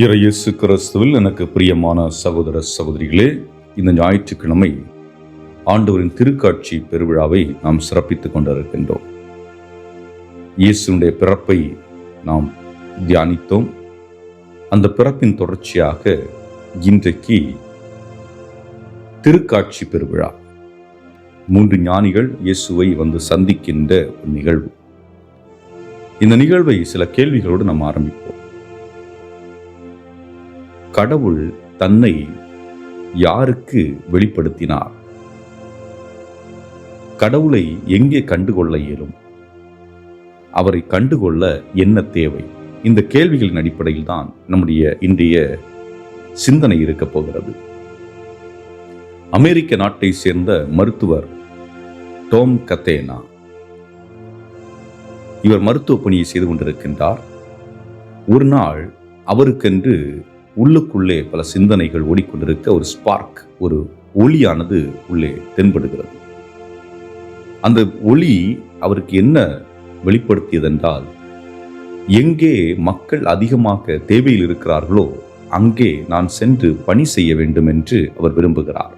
இயேசு கிறிஸ்துவில் எனக்கு பிரியமான சகோதர சகோதரிகளே, இந்த ஞாயிற்றுக்கிழமை ஆண்டவரின் திருக்காட்சி பெருவிழாவை நாம் சிறப்பித்துக் கொண்டிருக்கின்றோம். இயேசுனுடைய பிறப்பை நாம் தியானித்தோம். அந்த பிறப்பின் தொடர்ச்சியாக இன்றைக்கு திருக்காட்சி பெருவிழா, 3 ஞானிகள் இயேசுவை வந்து சந்திக்கின்ற ஒரு நிகழ்வு. இந்த நிகழ்வை சில கேள்விகளோடு நாம் ஆரம்பிப்போம். கடவுள் தன்னை யாருக்கு வெளிப்படுத்தினார்? கடவுளை எங்கே கண்டுகொள்ள இயலும்? அவரை கண்டுகொள்ள என்ன தேவை? இந்த கேள்விகளின் அடிப்படையில் தான் நம்முடைய இன்றைய சிந்தனை இருக்கப் போகிறது. அமெரிக்க நாட்டை சேர்ந்த மருத்துவர் டோம் கத்தேனா, இவர் மருத்துவ பணியை செய்து கொண்டிருக்கின்றார். ஒரு நாள் அவருக்கென்று உள்ளுக்குள்ளே பல சிந்தனைகள் ஓடிக்கொண்டிருக்க ஒரு ஸ்பார்க், ஒரு ஒளியானது உள்ளே தென்படுகிறது. அந்த ஒளி அவருக்கு என்ன வெளிப்படுத்தியதென்றால், எங்கே மக்கள் அதிகமாக தேவையில் இருக்கிறார்களோ அங்கே நான் சென்று பணி செய்ய வேண்டும் என்று அவர் விரும்புகிறார்.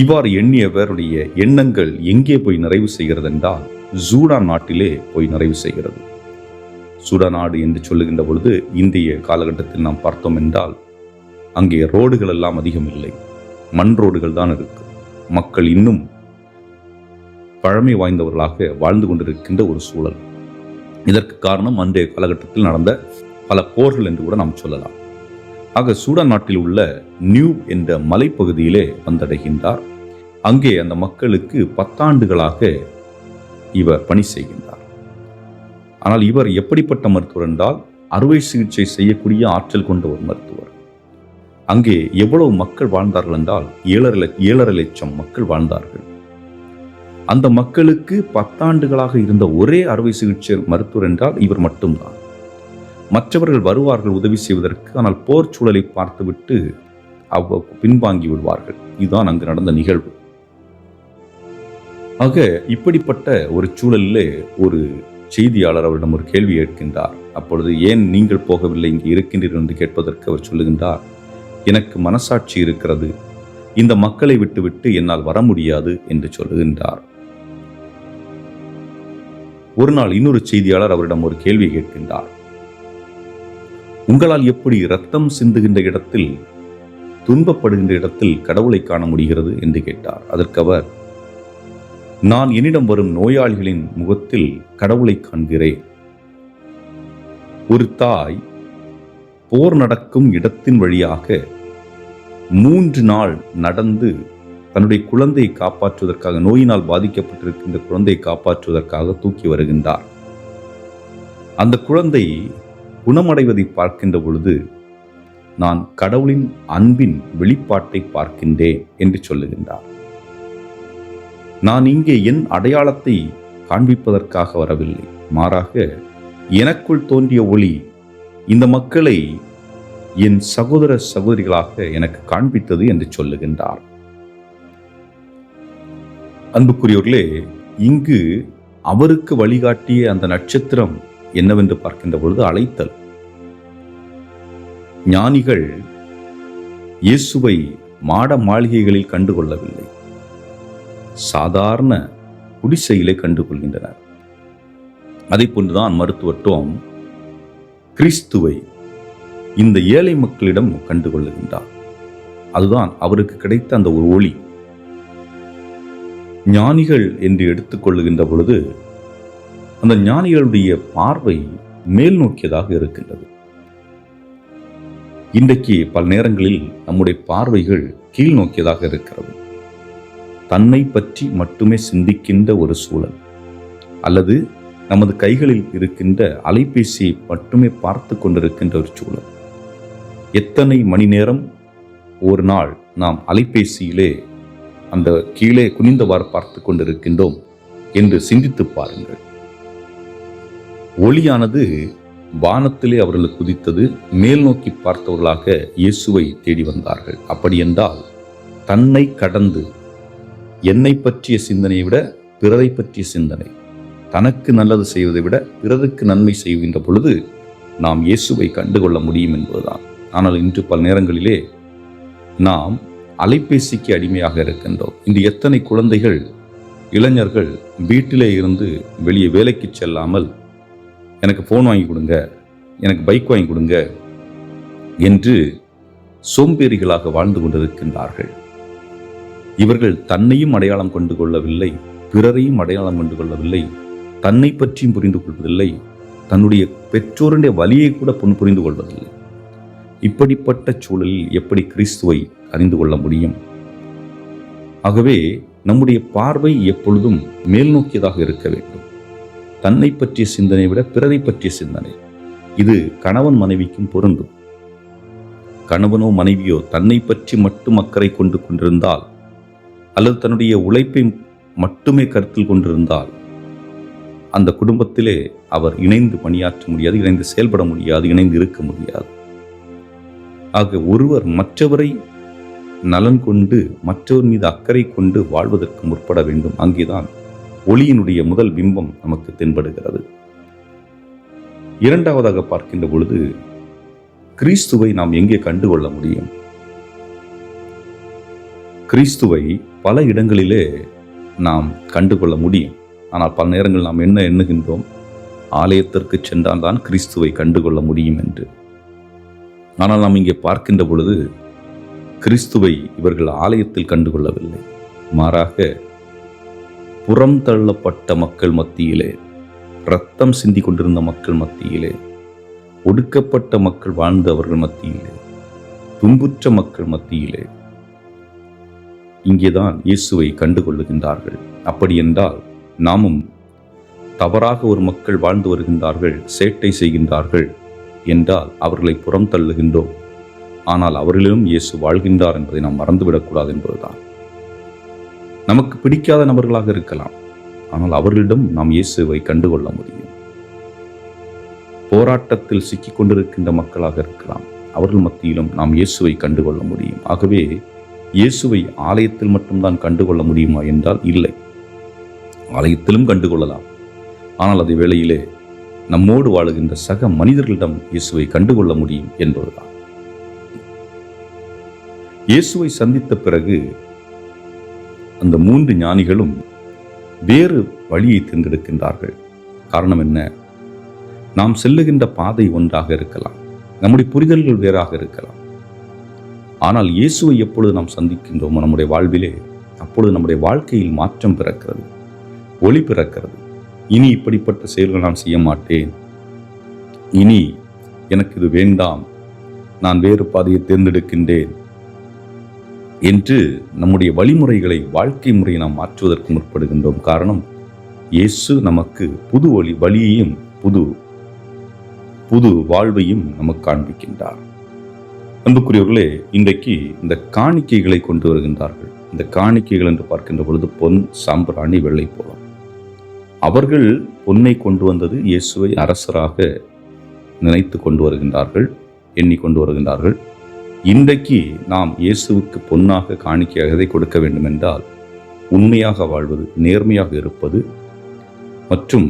இவ்வாறு எண்ணியவருடைய எண்ணங்கள் எங்கே போய் நிறைவு செய்கிறது என்றால், சூடான் நாட்டிலே போய் நிறைவு செய்கிறது. சூடான் நாடு என்று சொல்லுகின்ற பொழுது இந்திய காலகட்டத்தில் நாம் பார்த்தோம் என்றால், அங்கே ரோடுகள் எல்லாம் அதிகம் இல்லை, மண் ரோடுகள் தான் இருக்கு. மக்கள் இன்னும் பழமை வாய்ந்தவர்களாக வாழ்ந்து கொண்டிருக்கின்ற ஒரு சூழல். இதற்கு காரணம் அன்றைய காலகட்டத்தில் நடந்த பல போர்கள் என்று கூட நாம் சொல்லலாம். ஆக சூடான் நாட்டில் உள்ள நியூ என்ற மலைப்பகுதியிலே வந்தடைகின்றார். அங்கே அந்த மக்களுக்கு 10 ஆண்டுகளாக இவர் பணி செய்கின்றார். ஆனால் இவர் எப்படிப்பட்ட மருத்துவர் என்றால், அறுவை சிகிச்சை செய்யக்கூடிய ஆற்றல் கொண்ட ஒரு மருத்துவர். அங்கே எவ்வளவு மக்கள் வாழ்ந்தார்கள் என்றால் 7.5 லட்சம் மக்கள் வாழ்ந்தார்கள். அந்த மக்களுக்கு 10 ஆண்டுகளாக இருந்த ஒரே அறுவை சிகிச்சை மருத்துவர் என்றால் இவர் மட்டும்தான். மற்றவர்கள் வருவார்கள் உதவி செய்வதற்கு, ஆனால் போர் சூழலை பார்த்துவிட்டு பின்வாங்கி விடுவார்கள். இதுதான் அங்கு நடந்த நிகழ்வு. ஆக இப்படிப்பட்ட ஒரு சூழலிலே ஒரு செய்தியாளர் அவரிடம் ஒரு கேள்வி கேட்கின்றார். அப்பொழுது, ஏன் நீங்கள் போகவில்லை, இங்கே இருக்கின்றீர்கள் என்று கேட்பதற்கு அவர் சொல்லுகின்றார், எனக்கு மனசாட்சி இருக்கிறது, இந்த மக்களை விட்டுவிட்டு என்னால் வர முடியாது என்று சொல்லுகின்றார். ஒரு நாள் இன்னொரு செய்தியாளர் அவரிடம் ஒரு கேள்வி கேட்கின்றார். உங்களால் எப்படி இரத்தம் சிந்துகின்ற இடத்தில், துன்பப்படுகின்ற இடத்தில் கடவுளை காண முடிகிறது என்று கேட்டார். அதற்கு அவர், நான் என்னிடம் வரும் நோயாளிகளின் முகத்தில் கடவுளை காண்கிறேன். ஒரு தாய் போர் நடக்கும் இடத்தின் வழியாக 3 நாள் நடந்து தன்னுடைய குழந்தையை காப்பாற்றுவதற்காக, நோயினால் பாதிக்கப்பட்டிருக்கின்ற குழந்தையை காப்பாற்றுவதற்காக தூக்கி வருகின்றார். அந்த குழந்தை குணமடைவதை பார்க்கின்ற பொழுது, நான் கடவுளின் அன்பின் வெளிப்பாட்டை பார்க்கின்றேன் என்று சொல்லுகின்றார். நான் இங்கே என் அடையாளத்தை காண்பிப்பதற்காக வரவில்லை, மாறாக எனக்குள் தோன்றிய ஒளி இந்த மக்களை என் சகோதர சகோதரிகளாக எனக்கு காண்பித்தது என்று சொல்லுகின்றார். அன்புக்குரியவர்களே, இங்கு அவருக்கு வழிகாட்டிய அந்த நட்சத்திரம் என்னவென்று பார்க்கின்ற பொழுது அழைத்தல். ஞானிகள் இயேசுவை மாட மாளிகைகளில் கண்டுகொள்ளவில்லை, சாதாரண குடிசையிலே கண்டுகொள்கின்றனர். அதை போன்றுதான் மருத்துவர் டோம் கிறிஸ்துவை இந்த ஏழை மக்களிடம் கண்டுகொள்ளுகின்றார். அதுதான் அவருக்கு கிடைத்த அந்த ஒரு ஒளி. ஞானிகள் என்று எடுத்துக்கொள்ளுகின்ற பொழுது அந்த ஞானிகளுடைய பார்வை மேல் நோக்கியதாக இருக்கின்றது. இன்றைக்கு பல நேரங்களில் நம்முடைய பார்வைகள் கீழ் நோக்கியதாக இருக்கிறது. தன்னை பற்றி மட்டுமே சிந்திக்கின்ற ஒரு சூழல், அல்லது நமது கைகளில் இருக்கின்ற அலைபேசியை மட்டுமே பார்த்து கொண்டிருக்கின்ற ஒரு சூழல். எத்தனை மணி நேரம் ஒரு நாள் நாம் அலைபேசியிலே அந்த கீழே குனிந்தவாறு பார்த்து கொண்டிருக்கின்றோம் என்று சிந்தித்து பாருங்கள். ஒளியானது வானத்திலே அவர்களுக்கு குதித்தது. மேல் நோக்கி பார்த்தவர்களாக இயேசுவை தேடி வந்தார்கள். அப்படி என்றால் தன்னை கடந்து என்னை பற்றிய சிந்தனையை விட பிறரை பற்றிய சிந்தனை, தனக்கு நல்லது செய்வதை விட பிறருக்கு நன்மை செய்கின்ற பொழுது நாம் இயேசுவை கண்டுகொள்ள முடியும் என்பதுதான். ஆனால் இன்று பல நேரங்களிலே நாம் அலைபேசிக்கு அடிமையாக இருக்கின்றோம். இன்று எத்தனை குழந்தைகள், இளைஞர்கள் வீட்டிலே இருந்து வெளியே வேலைக்கு செல்லாமல் எனக்கு ஃபோன் வாங்கி கொடுங்க, எனக்கு பைக் வாங்கி கொடுங்க என்று சோம்பேறிகளாக வாழ்ந்து கொண்டிருக்கின்றார்கள். இவர்கள் தன்னையும் அடையாளம் கொண்டு கொள்ளவில்லை, பிறரையும் அடையாளம் கொண்டு கொள்ளவில்லை, தன்னை பற்றியும் புரிந்து கொள்வதில்லை, தன்னுடைய பெற்றோருடைய வலியை கூட புரிந்து கொள்வதில்லை. இப்படிப்பட்ட சூழலில் எப்படி கிறிஸ்துவை அறிந்து கொள்ள முடியும்? ஆகவே நம்முடைய பார்வை எப்பொழுதும் மேல் நோக்கியதாக இருக்க வேண்டும். தன்னை பற்றிய சிந்தனை விட பிறரை பற்றிய சிந்தனை. இது கணவன் மனைவிக்கும் பொருந்தும். கணவனோ மனைவியோ தன்னை பற்றி மட்டும் அக்கறை கொண்டு கொண்டிருந்தால், அல்லது தன்னுடைய உழைப்பை மட்டுமே கருத்தில் கொண்டிருந்தால், அந்த குடும்பத்திலே அவர் இணைந்து பணியாற்ற முடியாது, இணைந்து செயல்பட முடியாது, இணைந்து இருக்க முடியாது. ஆக ஒருவர் மற்றவரை நலன் கொண்டு, மற்றவர் மீது அக்கறை கொண்டு வாழ்வதற்கு முற்பட வேண்டும். அங்கேதான் ஒளியினுடைய முதல் பிம்பம் நமக்கு தென்படுகிறது. இரண்டாவதாக பார்க்கின்ற பொழுது, கிறிஸ்துவை நாம் எங்கே கண்டுகொள்ள முடியும்? கிறிஸ்துவை பல இடங்களிலே நாம் கண்டுகொள்ள முடியும். ஆனால் பல நேரங்கள் நாம் என்ன எண்ணுகின்றோம்? ஆலயத்திற்கு சென்றால் தான் கிறிஸ்துவை கண்டுகொள்ள முடியும் என்று. ஆனால் நாம் இங்கே பார்க்கின்ற பொழுது கிறிஸ்துவை இவர்கள் ஆலயத்தில் கண்டுகொள்ளவில்லை. மாறாக புறம் தள்ளப்பட்ட மக்கள் மத்தியிலே, இரத்தம் சிந்தி கொண்டிருந்த மக்கள் மத்தியிலே, ஒடுக்கப்பட்ட மக்கள் வாழ்ந்த அவர்கள் மத்தியிலே, துன்புற்ற மக்கள் மத்தியிலே இங்கேதான் இயேசுவை கண்டுகொள்ளுகின்றார்கள். அப்படி என்றால் நாமும் தவறாக ஒரு மக்கள் வாழ்ந்து வருகின்றார்கள், சேட்டை செய்கின்றார்கள் என்றால் அவர்களை புறம் தள்ளுகின்றோம். ஆனால் அவர்களிலும் இயேசு வாழ்கின்றார் என்பதை நாம் மறந்துவிடக்கூடாது என்பதுதான். நமக்கு பிடிக்காத நபர்களாக இருக்கலாம், ஆனால் அவர்களிடம் நாம் இயேசுவை கண்டுகொள்ள முடியும். போராட்டத்தில் சிக்கிக் கொண்டிருக்கின்ற மக்களாக இருக்கலாம், அவர்கள் மத்தியிலும் நாம் இயேசுவை கண்டுகொள்ள முடியும். ஆகவே இயேசுவை ஆலயத்தில் மட்டும்தான் கண்டுகொள்ள முடியுமா என்றால் இல்லை. ஆலயத்திலும் கண்டுகொள்ளலாம். ஆனால் அதே வேளையிலே நம்மோடு வாழுகின்ற சக மனிதர்களிடம் இயேசுவை கண்டுகொள்ள முடியும் என்பதுதான். இயேசுவை சந்தித்த பிறகு அந்த 3 ஞானிகளும் வேறு வழியை தேர்ந்தெடுக்கின்றார்கள். காரணம் என்ன? நாம் செல்லுகின்ற பாதை ஒன்றாக இருக்கலாம், நம்முடைய புரிதல்கள் வேறாக இருக்கலாம். ஆனால் இயேசுவை எப்பொழுது நாம் சந்திக்கின்றோமோ நம்முடைய வாழ்விலே, அப்பொழுது நம்முடைய வாழ்க்கையில் மாற்றம் பிறக்கிறது, ஒளி பிறக்கிறது. இனி இப்படிப்பட்ட செயல்கள் நான் செய்ய மாட்டேன், இனி எனக்கு இது வேண்டாம், நான் வேறு பாதையை தேர்ந்தெடுக்கின்றேன் என்று நம்முடைய வழிமுறைகளை, வாழ்க்கை முறையை நாம் மாற்றுவதற்கு முற்படுகின்றோம். காரணம், இயேசு நமக்கு புது வழியையும் புது வாழ்வையும் நமக்கு காண்பிக்கின்றார். அன்புக்குரியவர்களே, இன்றைக்கு இந்த காணிக்கைகளை கொண்டு வருகின்றார்கள். இந்த காணிக்கைகள் என்று பார்க்கின்ற பொழுது பொன், சாம்பிராணி, வெள்ளை போலம். அவர்கள் பொன்னை கொண்டு வந்தது இயேசுவை அரசராக நினைத்து கொண்டு வருகின்றார்கள், எண்ணி கொண்டு வருகின்றார்கள். இன்றைக்கு நாம் இயேசுவுக்கு பொன்னாக காணிக்கையாக எதை கொடுக்க வேண்டும் என்றால், உண்மையாக வாழ்வது, நேர்மையாக இருப்பது மற்றும்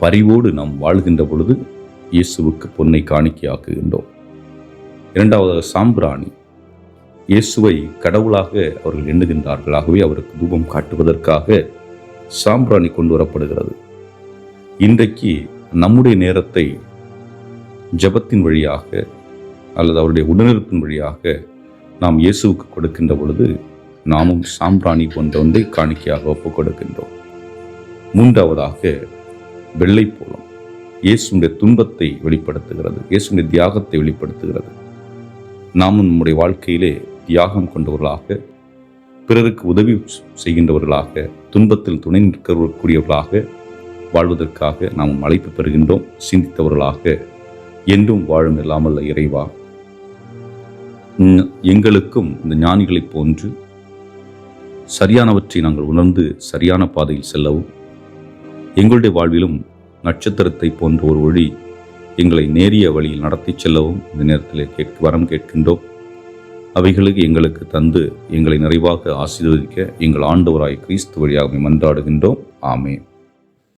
பரிவோடு நாம் வாழ்கின்ற பொழுது இயேசுவுக்கு பொன்னை காணிக்கையாக்குகின்றோம். இரண்டாவதாக சாம்பிராணி. இயேசுவை கடவுளாக அவர்கள் எண்ணுகின்றார்கள். ஆகவே அவருக்கு தூபம் காட்டுவதற்காக சாம்பிராணி கொண்டு வரப்படுகிறது. இன்றைக்கு நம்முடைய நேரத்தை ஜெபத்தின் வழியாக அல்லது அவருடைய உடனிருப்பின் வழியாக நாம் இயேசுவுக்கு கொடுக்கின்ற பொழுது நாமும் சாம்பிராணி போன்ற ஒன்றை காணிக்கையாக ஒப்புக் கொடுக்கின்றோம். மூன்றாவதாக வெள்ளை போலம். இயேசுடைய துன்பத்தை வெளிப்படுத்துகிறது, இயேசுடைய தியாகத்தை வெளிப்படுத்துகிறது. நாமும் நம்முடைய வாழ்க்கையிலே தியாகம் கொண்டவர்களாக, பிறருக்கு உதவி செய்கின்றவர்களாக, துன்பத்தில் துணை நிற்கக்கூடியவர்களாக வாழ்வதற்காக நாம் அழைப்பு பெறுகின்றோம். சிந்தித்தவர்களாக என்றும் வாழும் இல்லாமல் இறைவா, எங்களுக்கும் இந்த ஞானிகளைப் போன்று சரியானவற்றை நாங்கள் உணர்ந்து சரியான பாதையில் செல்லவும், எங்களுடைய வாழ்விலும் நட்சத்திரத்தை போன்ற ஒரு ஒளி எங்களை நேரிய வழியில் நடத்தி செல்லவும் இந்த நேரத்தில் வரம் கேட்கின்றோம். அவைகளுக்கு எங்களுக்கு தந்து எங்களை நிறைவாக ஆசீர்வதிக்க எங்கள் ஆண்டவராய் கிறிஸ்து வழியாக மன்றாடுகின்றோம். ஆமென்.